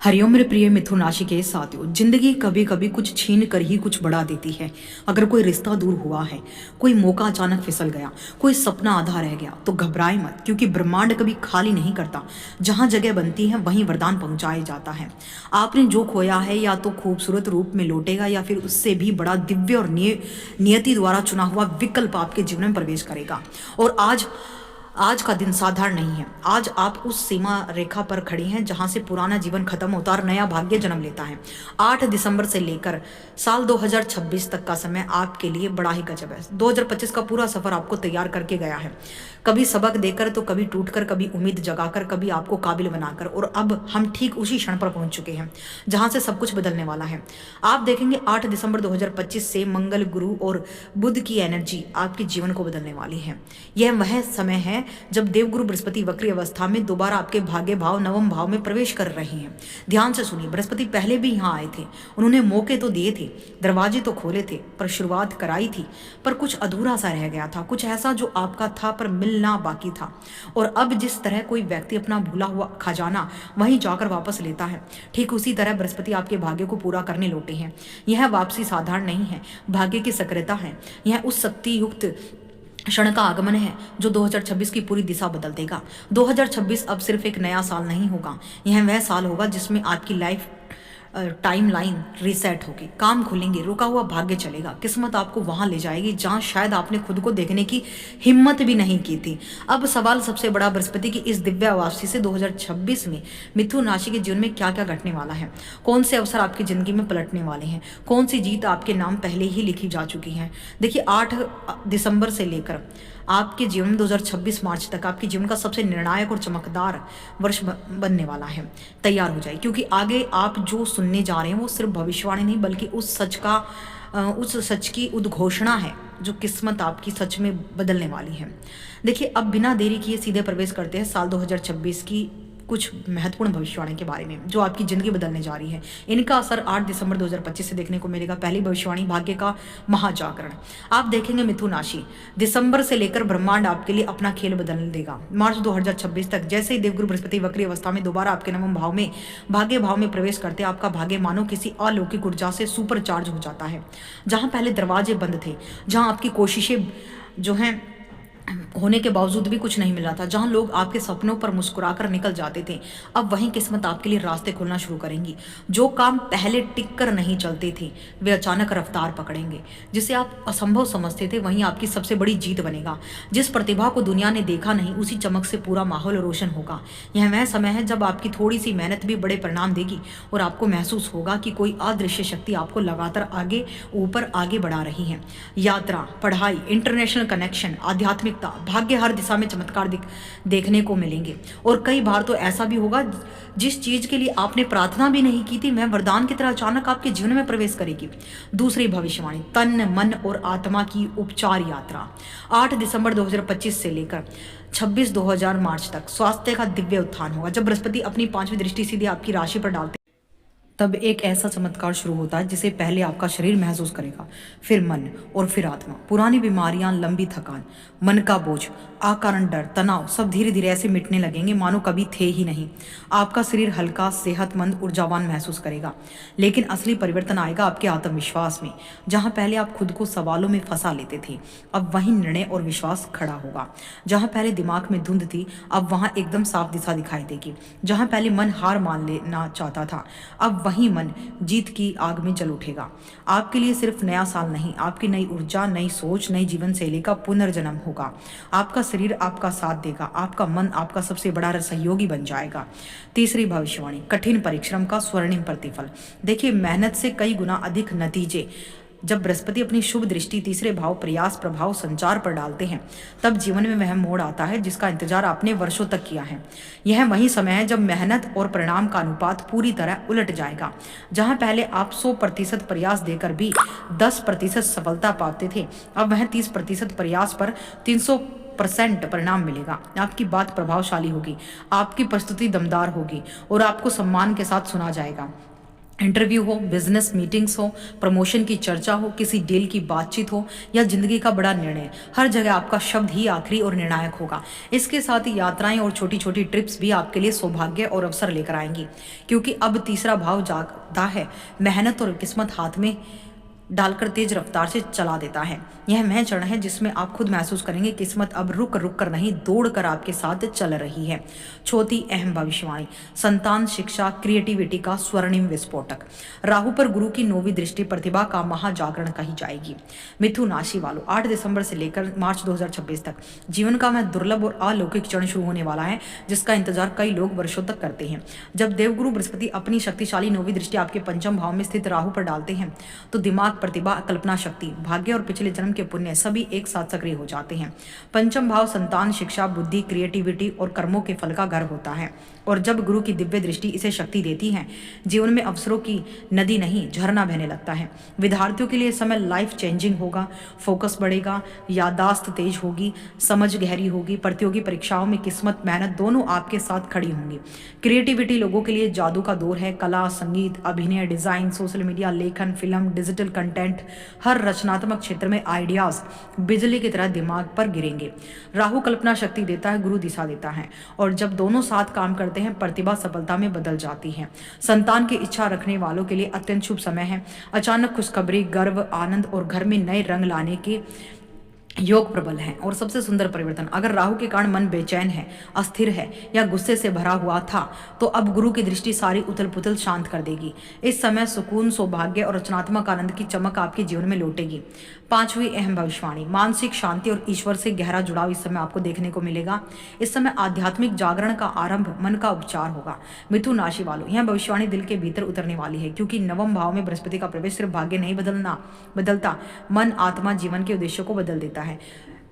हरिओम मेरे प्रिय मिथुन राशि के साथियों, जिंदगी कभी कभी कुछ छीन कर ही कुछ बढ़ा देती है। अगर कोई रिश्ता दूर हुआ है, कोई मौका अचानक फिसल गया, कोई सपना आधा रह गया, तो घबराए मत, क्योंकि ब्रह्मांड कभी खाली नहीं करता। जहां जगह बनती है वहीं वरदान पहुंचाया जाता है। आपने जो खोया है या तो खूबसूरत रूप में लौटेगा या फिर उससे भी बड़ा दिव्य और नियति द्वारा चुना हुआ विकल्प आपके जीवन में प्रवेश करेगा। और आज का दिन साधारण नहीं है। आज आप उस सीमा रेखा पर खड़ी हैं जहां से पुराना जीवन खत्म होता और नया भाग्य जन्म लेता है। 8 दिसंबर से लेकर साल 2026 तक का समय आपके लिए बड़ा ही गजब है। 2025 का पूरा सफर आपको तैयार करके गया है, कभी सबक देकर तो कभी टूटकर, कभी उम्मीद जगाकर, कभी आपको काबिल बनाकर। और अब हम ठीक उसी क्षण पर पहुंच चुके हैं जहां से सब कुछ बदलने वाला है। आप देखेंगे 8 दिसंबर 2025 से मंगल, गुरु और बुध की एनर्जी आपके जीवन को बदलने वाली है। यह वह समय है जब देवगुरु बृहस्पति वक्री अवस्था में दोबारा आपके भाग्य भाव नवम भाव में प्रवेश कर रहे हैं। ध्यान से सुनिए, बृहस्पति पहले भी यहाँ आए थे, उन्होंने मौके तो दिए थे, दरवाजे तो खोले थे, पर शुरुआत कराई थी, पर कुछ अधूरा सा रह गया था, कुछ ऐसा जो आपका था पर मिलना बाकी था। और अब जिस तरह कोई व्यक्ति अपना भूला हुआ खजाना वहीं जाकर वापस लेता है, ठीक उसी तरह बृहस्पति आपके भाग्य को पूरा करने लौटे हैं। यह वापसी साधारण नहीं है, भाग्य की सक्रियता है। यह उस शक्ति युक्त क्षण का आगमन है जो 2026 की पूरी दिशा बदल देगा। 2026 अब सिर्फ एक नया साल नहीं होगा, यह वह साल होगा जिसमें आपकी लाइफ टाइम लाइन रीसेट होगी, काम खुलेंगे, रुका हुआ भाग्य चलेगा, किस्मत आपको वहां ले जाएगी जहां शायद आपने खुद को देखने की हिम्मत भी नहीं की थी। अब सवाल सबसे बड़ा, बृहस्पति की इस दिव्य वापसी से 2026 में मिथुन राशि के जीवन में क्या क्या घटने वाला है, कौन से अवसर आपकी जिंदगी में पलटने वाले हैं, कौन सी जीत आपके नाम पहले ही लिखी जा चुकी है। देखिए, 8 दिसंबर से लेकर आपके जीवन में 2026 मार्च तक आपके जीवन का सबसे निर्णायक और चमकदार वर्ष बनने वाला है। तैयार हो जाए, क्योंकि आगे आप जो सुनने जा रहे हैं वो सिर्फ भविष्यवाणी नहीं, बल्कि उस सच की उद्घोषणा है जो किस्मत आपकी सच में बदलने वाली है। देखिए, अब बिना देरी किए सीधे प्रवेश करते हैं साल 2026 की कुछ महत्वपूर्ण भविष्यवाणी के बारे में जो आपकी जिंदगी बदलने जा रही है। इनका असर 8 दिसंबर 2025 से देखने को मिलेगा। पहली भविष्यवाणी, भाग्य का महाजागरण। आप देखेंगे मिथुन राशि, दिसंबर से लेकर ब्रह्मांड आपके लिए अपना खेल बदल देगा। मार्च 2026 तक जैसे ही देवगुरु बृहस्पति वक्री अवस्था में दोबारा आपके नवम भाव में भाग्य भाव में प्रवेश करते, आपका भाग्य मानो किसी अलौकिक ऊर्जा से सुपर चार्ज हो जाता है। जहां पहले दरवाजे बंद थे, जहां आपकी कोशिशें जो हैं होने के बावजूद भी कुछ नहीं मिल रहा था, जहां लोग आपके सपनों पर मुस्कुराकर निकल जाते थे, अब वहीं किस्मत आपके लिए रास्ते खोलना शुरू करेंगी। जो काम पहले टिक कर नहीं चलते थे वे अचानक रफ्तार पकड़ेंगे। जिसे आप असंभव समझते थे वहीं आपकी सबसे बड़ी जीत बनेगा। जिस प्रतिभा को दुनिया ने देखा नहीं उसी चमक से पूरा माहौल रोशन होगा। यह वह समय है जब आपकी थोड़ी सी मेहनत भी बड़े परिणाम देगी और आपको महसूस होगा कि कोई अदृश्य शक्ति आपको लगातार आगे बढ़ा रही है। यात्रा, पढ़ाई, इंटरनेशनल कनेक्शन, आध्यात्मिक भाग्य, हर दिशा में चमत्कार देखने को मिलेंगे। और कई बार तो ऐसा भी होगा जिस चीज के लिए आपने प्रार्थना भी नहीं की थी वह वरदान की तरह अचानक आपके जीवन में प्रवेश करेगी। दूसरी भविष्यवाणी, तन, मन और आत्मा की उपचार यात्रा। 8 दिसंबर 2025 से लेकर 26 मार्च तक स्वास्थ्य का दिव्य उत्थान होगा। जब बृहस्पति अपनी 5वीं दृष्टि सीधे आपकी राशि पर डालते तब एक ऐसा चमत्कार शुरू होता है जिसे पहले आपका शरीर महसूस करेगा, फिर मन और फिर आत्मा। पुरानी बीमारियां, लंबी थकान, मन का बोझ, अकारण डर, तनाव सब धीरे धीरे ऐसे मिटने लगेंगे मानो कभी थे ही नहीं। आपका शरीर हल्का, सेहतमंद, ऊर्जावान महसूस करेगा। लेकिन असली परिवर्तन आएगा आपके आत्मविश्वास में। जहां पहले आप खुद को सवालों में फंसा लेते थे, अब वहीं निर्णय और विश्वास खड़ा होगा। जहां पहले दिमाग में धुंध थी, अब वहां एकदम साफ दिशा दिखाई देगी। जहां पहले मन हार मान लेना चाहता था, अब वहीं मन जीत की आग में जल उठेगा। आपके लिए सिर्फ नया साल नहीं, आपकी नई ऊर्जा, नई सोच, नई जीवन शैली का पुनर्जन्म होगा। आपका शरीर आपका साथ देगा, आपका मन आपका सबसे बड़ा सहयोगी बन जाएगा। तीसरी भविष्यवाणी, कठिन परिश्रम का स्वर्णिम प्रतिफल। देखिए, मेहनत से कई गुना अधिक नतीजे जब बृहस्पति अपनी शुभ दृष्टि तीसरे भाव, प्रयास, प्रभाव, संचार पर डालते हैं, तब जीवन में वह मोड़ आता है जिसका इंतजार आपने वर्षों तक किया है। यह वही समय है जब मेहनत और परिणाम का अनुपात पूरी तरह उलट जाएगा। जहां पहले आप 100% प्रयास देकर भी 10% सफलता पाते थे, अब वह 30% प्रयास पर 300% परिणाम मिलेगा। आपकी बात प्रभावशाली होगी, आपकी प्रस्तुति दमदार होगी और आपको सम्मान के साथ सुना जाएगा। इंटरव्यू हो, बिजनेस मीटिंग्स हो, प्रमोशन की चर्चा हो, किसी डील की बातचीत हो या जिंदगी का बड़ा निर्णय, हर जगह आपका शब्द ही आखिरी और निर्णायक होगा। इसके साथ ही यात्राएं और छोटी छोटी ट्रिप्स भी आपके लिए सौभाग्य और अवसर लेकर आएंगी, क्योंकि अब तीसरा भाव जागता है। मेहनत और किस्मत हाथ में डालकर तेज रफ्तार से चला देता है। यह वह चरण है जिसमें आप खुद महसूस करेंगे किस्मत अब रुक रुक कर नहीं, दौड़ कर आपके साथ चल रही है। चौथी अहम भविष्यवाणी, संतान, शिक्षा, क्रिएटिविटी का स्वर्णिम विस्फोटक। राहु पर गुरु की 9वीं दृष्टि प्रतिभा का महाजागरण कही जाएगी। मिथुन राशि वालों, 8 दिसंबर से लेकर मार्च 2026 तक जीवन का वह दुर्लभ और अलौकिक चरण शुरू होने वाला है जिसका इंतजार कई लोग वर्षों तक करते हैं। जब देवगुरु बृहस्पति अपनी शक्तिशाली 9वीं दृष्टि आपके पंचम भाव में स्थित राहु पर डालते हैं तो दिमाग, प्रतिभा, कल्पना शक्ति, भाग्य और पिछले जन्म के पुण्य सभी एक साथ सक्रिय हो जाते हैं। पंचम भाव संतान, शिक्षा, बुद्धि, क्रिएटिविटी और कर्मों के फल का घर होता है, और जब गुरु की दिव्य दृष्टि इसे शक्ति देती है, जीवन में अवसरों की नदी नहीं झरना बहने लगता है। विद्यार्थियों के लिए समय लाइफ चेंजिंग होगा, फोकस बढ़ेगा, याददाश्त तेज होगी, समझ गहरी होगी। प्रतियोगी परीक्षाओं में किस्मत, मेहनत दोनों आपके साथ खड़ी होंगी। क्रिएटिविटी लोगों के लिए जादू का दौर है। कला, संगीत, अभिनय, डिजाइन, सोशल मीडिया, लेखन, फिल्म, डिजिटल कंटेंट, हर रचनात्मक क्षेत्र में आइडियाज बिजली की तरह दिमाग पर गिरेंगे। राहु कल्पना शक्ति देता है, गुरु दिशा देता है, और जब दोनों साथ काम करते हैं प्रतिभा सफलता में बदल जाती है। संतान की इच्छा रखने वालों के लिए अत्यंत शुभ समय है। अचानक खुशखबरी, गर्व, आनंद और घर में नए रंग लाने के योग प्रबल है। और सबसे सुंदर परिवर्तन, अगर राहु के कारण मन बेचैन है, अस्थिर है या गुस्से से भरा हुआ था तो अब गुरु की दृष्टि सारी उथल पुथल शांत कर देगी। इस समय सुकून, सौभाग्य और रचनात्मक आनंद की चमक आपके जीवन में लौटेगी। पांचवी अहम भविष्यवाणी, मानसिक शांति और ईश्वर से गहरा जुड़ाव इस समय आपको देखने को मिलेगा। इस समय आध्यात्मिक जागरण का आरंभ, मन का उपचार होगा। मिथुन राशि वालों, यह भविष्यवाणी दिल के भीतर उतरने वाली है, क्योंकि नवम भाव में बृहस्पति का प्रवेश सिर्फ भाग्य नहीं बदलता, मन, आत्मा, जीवन के उद्देश्यों को बदल देता है।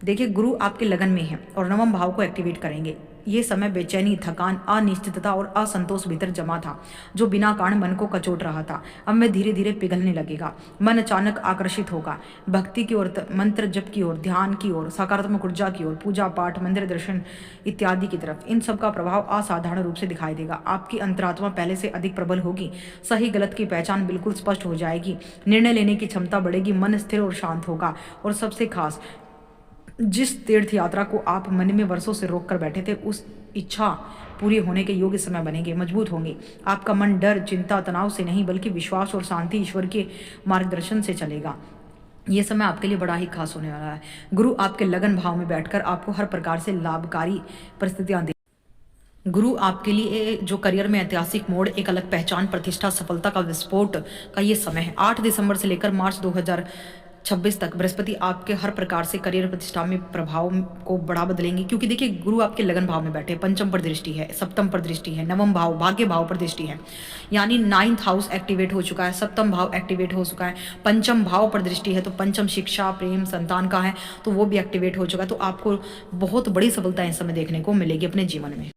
देखिए, गुरु आपके लगन में है और नवम भाव को एक्टिवेट करेंगे। ये समय बेचैनी, थकान, अनिश्चितता और असंतोष भीतर जमा था, जो बिना कारण मन को कचोट रहा था, अब मैं धीरे धीरे पिघलने लगेगा। मन अचानक आकर्षित होगा भक्ति की ओर, मंत्र जप की ओर, ध्यान की ओर, सकारात्मक ऊर्जा की ओर, पूजा पाठ, मंदिर दर्शन इत्यादि की तरफ। इन सब का प्रभाव असाधारण रूप से दिखाई देगा। आपकी अंतरात्मा पहले से अधिक प्रबल होगी, सही गलत की पहचान बिल्कुल स्पष्ट हो जाएगी, निर्णय लेने की क्षमता बढ़ेगी, मन स्थिर और शांत होगा, और सबसे खास, जिस तीर्थ यात्रा को आप मन में वर्षों से रोक कर बैठे थे, उस इच्छा पूरी होने के योग्य समय बनेंगे, मजबूत होंगे। आपका मन डर, चिंता, तनाव से नहीं बल्कि विश्वास और शांति, ईश्वर के मार्गदर्शन से चलेगा। ये समय आपके लिए बड़ा ही खास होने वाला है। गुरु आपके लगन भाव में बैठकर आपको हर प्रकार से लाभकारी परिस्थितियां दे। गुरु आपके लिए जो करियर में ऐतिहासिक मोड़, एक अलग पहचान, प्रतिष्ठा, सफलता का विस्फोट का ये समय है। 8 दिसंबर से लेकर मार्च 2026 तक बृहस्पति आपके हर प्रकार से करियर प्रतिष्ठा में प्रभाव को बड़ा बदलेंगे, क्योंकि देखिए गुरु आपके लगन भाव में बैठे, पंचम पर दृष्टि है, सप्तम पर दृष्टि है, नवम भाव भाग्य भाव पर दृष्टि है, यानी 9th हाउस एक्टिवेट हो चुका है, सप्तम भाव एक्टिवेट हो चुका है, पंचम भाव पर दृष्टि है तो पंचम शिक्षा, प्रेम, संतान का है तो वो भी एक्टिवेट हो चुका है। तो आपको बहुत बड़ी सफलता इस समय देखने को मिलेगी अपने जीवन में।